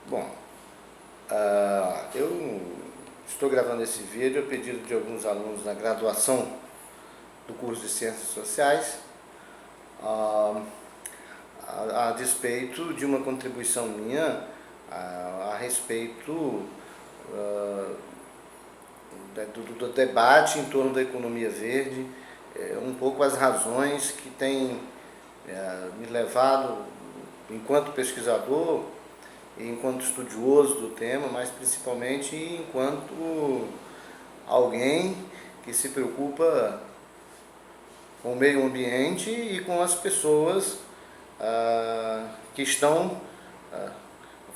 Bom, eu estou gravando esse vídeo a pedido de alguns alunos da graduação do curso de Ciências Sociais, a despeito de uma contribuição minha a respeito do debate em torno da economia verde, um pouco as razões que têm me levado, enquanto pesquisador, enquanto estudioso do tema, mas principalmente enquanto alguém que se preocupa com o meio ambiente e com as pessoas que estão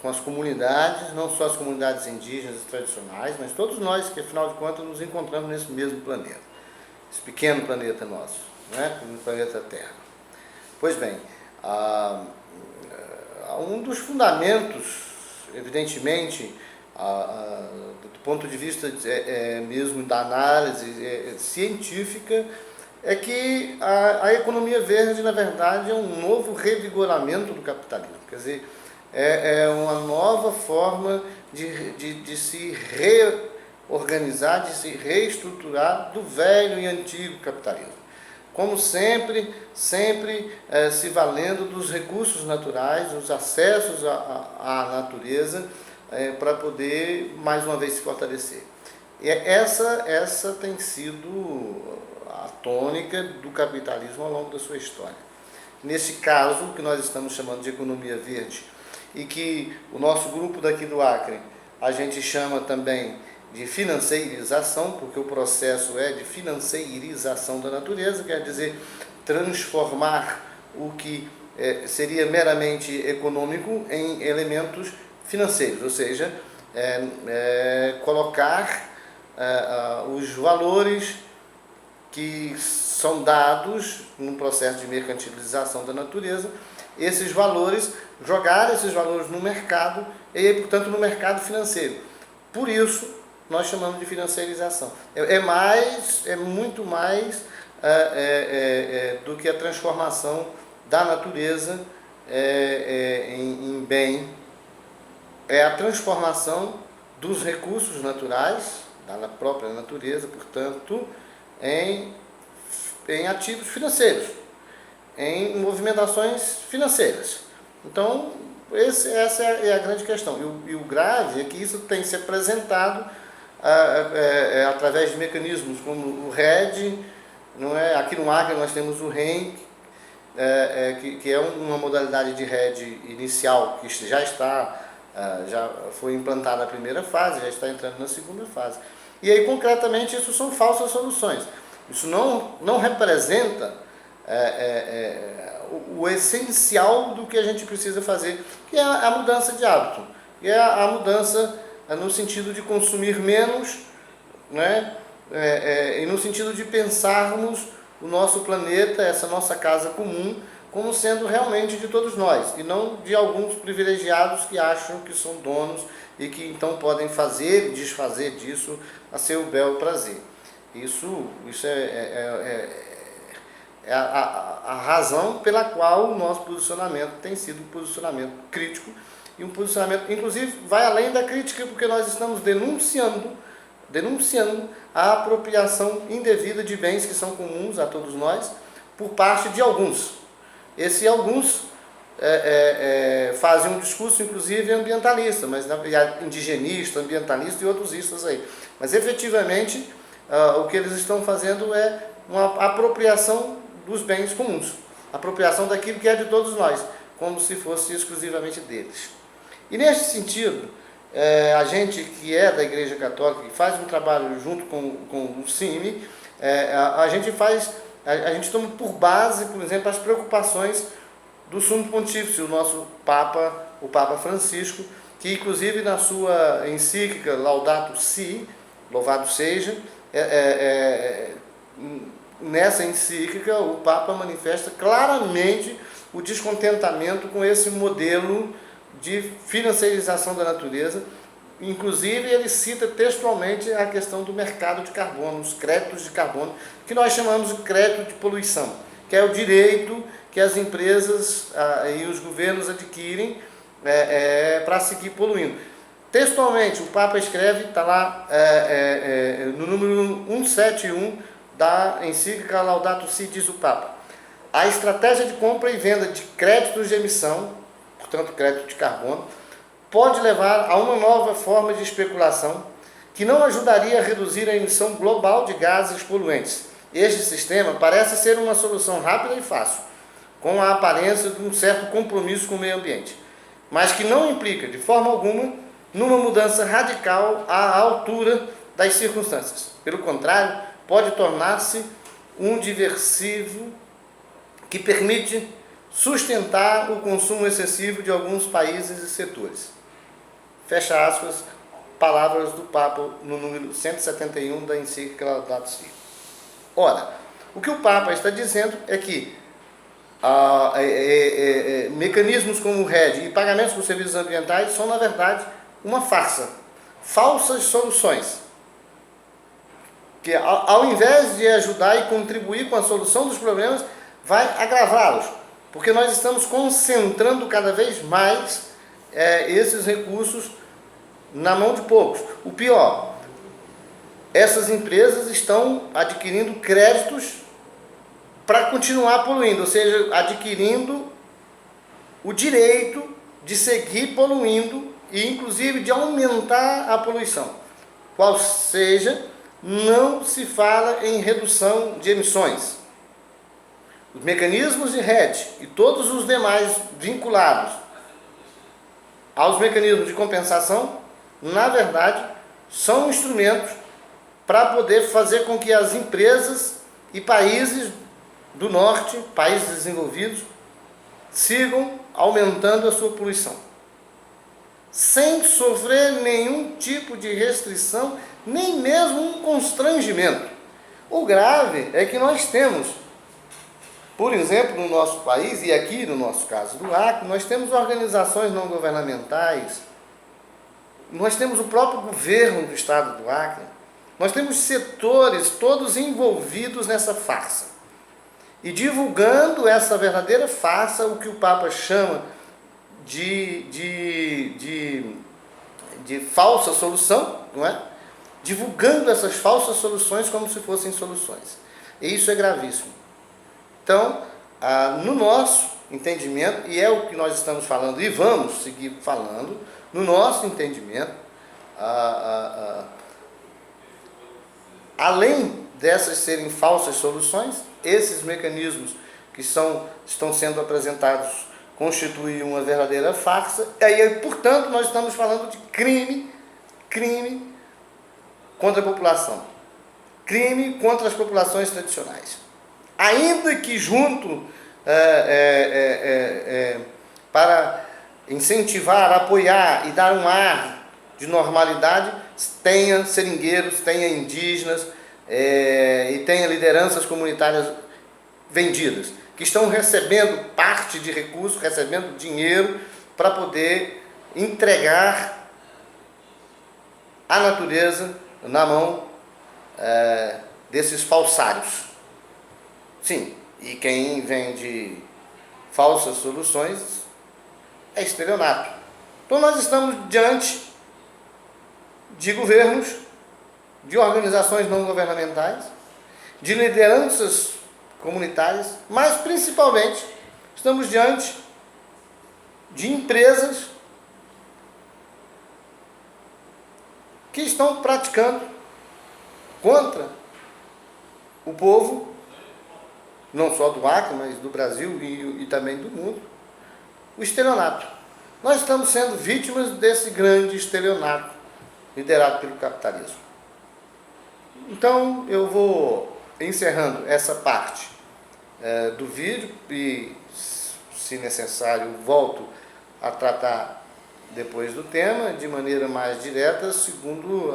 com as comunidades, não só as comunidades indígenas e tradicionais, mas todos nós que, afinal de contas, nos encontramos nesse mesmo planeta, esse pequeno planeta nosso, né? O planeta Terra. Pois bem, um dos fundamentos, evidentemente, do ponto de vista mesmo da análise científica, é que a economia verde, na verdade, é um novo revigoramento do capitalismo. Quer dizer, é uma nova forma de se reorganizar, de se reestruturar do velho e antigo capitalismo. Como sempre se valendo dos recursos naturais, dos acessos à natureza, para poder, mais uma vez, se fortalecer. E essa tem sido a tônica do capitalismo ao longo da sua história. Nesse caso, que nós estamos chamando de economia verde, e que o nosso grupo daqui do Acre, a gente chama também de financeirização, porque o processo é de financeirização da natureza, quer dizer, transformar o que seria meramente econômico em elementos financeiros, ou seja, colocar os valores que são dados no processo de mercantilização da natureza, esses valores, jogar esses valores no mercado e, portanto, no mercado financeiro. Por isso, nós chamamos de financeirização. É muito mais do que a transformação da natureza em bem. É a transformação dos recursos naturais, da própria natureza, portanto, em ativos financeiros, em movimentações financeiras. Então, essa é a grande questão. E o grave é que isso tem se apresentado através de mecanismos como o RED, não é? Aqui no Acre nós temos o REN, que é uma modalidade de RED inicial, que já foi implantada a primeira fase, já está entrando na segunda fase. E aí, concretamente, isso são falsas soluções. Isso não representa o essencial do que a gente precisa fazer, que é a mudança de hábito, que é a mudança no sentido de consumir menos, né? E no sentido de pensarmos o nosso planeta, essa nossa casa comum, como sendo realmente de todos nós, e não de alguns privilegiados que acham que são donos e que então podem fazer e desfazer disso a seu bel prazer. Isso é a razão pela qual o nosso posicionamento tem sido um posicionamento crítico, e um posicionamento, inclusive, vai além da crítica, porque nós estamos denunciando a apropriação indevida de bens que são comuns a todos nós, por parte de alguns. Esses alguns fazem um discurso, inclusive, ambientalista, mas indigenista, ambientalista e outros istas aí. Mas, efetivamente, o que eles estão fazendo é uma apropriação dos bens comuns, apropriação daquilo que é de todos nós, como se fosse exclusivamente deles. E, nesse sentido, a gente que é da Igreja Católica, que faz um trabalho junto com o CIMI, a gente toma por base, por exemplo, as preocupações do Sumo Pontífice, o nosso Papa, o Papa Francisco, que inclusive na sua encíclica Laudato Si, louvado seja, nessa encíclica o Papa manifesta claramente o descontentamento com esse modelo de financiarização da natureza. Inclusive, ele cita textualmente a questão do mercado de carbono, os créditos de carbono, que nós chamamos de crédito de poluição, que é o direito que as empresas e os governos adquirem para seguir poluindo. Textualmente, o Papa escreve, está lá no número 171 da encíclica Laudato Si, diz o Papa: a estratégia de compra e venda de créditos de emissão, portanto crédito de carbono, pode levar a uma nova forma de especulação que não ajudaria a reduzir a emissão global de gases poluentes. Este sistema parece ser uma solução rápida e fácil, com a aparência de um certo compromisso com o meio ambiente, mas que não implica, de forma alguma, numa mudança radical à altura das circunstâncias. Pelo contrário, pode tornar-se um diversivo que permite sustentar o consumo excessivo de alguns países e setores. Fecha aspas, palavras do Papa no número 171 da encíclica Laudato Si. Ora, o que o Papa está dizendo é que mecanismos como o RED e pagamentos por serviços ambientais são, na verdade, uma farsa, falsas soluções, que ao invés de ajudar e contribuir com a solução dos problemas, vai agravá-los, porque nós estamos concentrando cada vez mais esses recursos na mão de poucos. O pior, essas empresas estão adquirindo créditos para continuar poluindo, ou seja, adquirindo o direito de seguir poluindo e inclusive de aumentar a poluição. Qual seja, não se fala em redução de emissões. Os mecanismos de RED e todos os demais vinculados aos mecanismos de compensação, na verdade, são instrumentos para poder fazer com que as empresas e países do norte, países desenvolvidos, sigam aumentando a sua poluição, sem sofrer nenhum tipo de restrição, nem mesmo um constrangimento. O grave é que nós temos, por exemplo, no nosso país, e aqui no nosso caso do Acre, nós temos organizações não governamentais, nós temos o próprio governo do estado do Acre, nós temos setores todos envolvidos nessa farsa. E divulgando essa verdadeira farsa, o que o Papa chama de falsa solução, não é? Divulgando essas falsas soluções como se fossem soluções. E isso é gravíssimo. Então, no nosso entendimento, e é o que nós estamos falando e vamos seguir falando, no nosso entendimento, além dessas serem falsas soluções, esses mecanismos que estão sendo apresentados constituem uma verdadeira farsa, e aí, portanto, nós estamos falando de crime contra a população, crime contra as populações tradicionais. Ainda que junto, para incentivar, apoiar e dar um ar de normalidade, tenha seringueiros, tenha indígenas, e tenha lideranças comunitárias vendidas, que estão recebendo parte de recursos, recebendo dinheiro para poder entregar a natureza na mão desses falsários. Sim, e quem vende falsas soluções é estelionato. Então nós estamos diante de governos, de organizações não governamentais, de lideranças comunitárias, mas principalmente estamos diante de empresas que estão praticando contra o povo, não só do Acre, mas do Brasil e também do mundo, o estelionato. Nós estamos sendo vítimas desse grande estelionato liderado pelo capitalismo. Então, eu vou encerrando essa parte do vídeo e, se necessário, volto a tratar depois do tema de maneira mais direta, segundo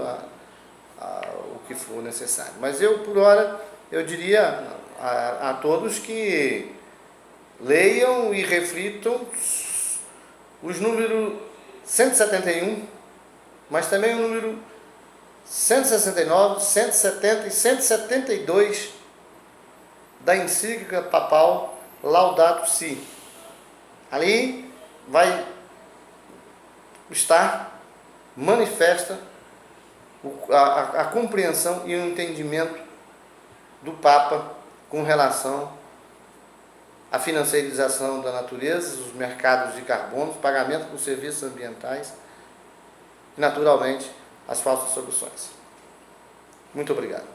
o que for necessário. Mas eu, por hora, eu diria a todos que leiam e reflitam os números 171, mas também o número 169, 170 e 172 da encíclica papal Laudato Si. Ali vai está manifesta a compreensão e o entendimento do Papa com relação à financiarização da natureza, os mercados de carbono, pagamento por serviços ambientais e, naturalmente, as falsas soluções. Muito obrigado.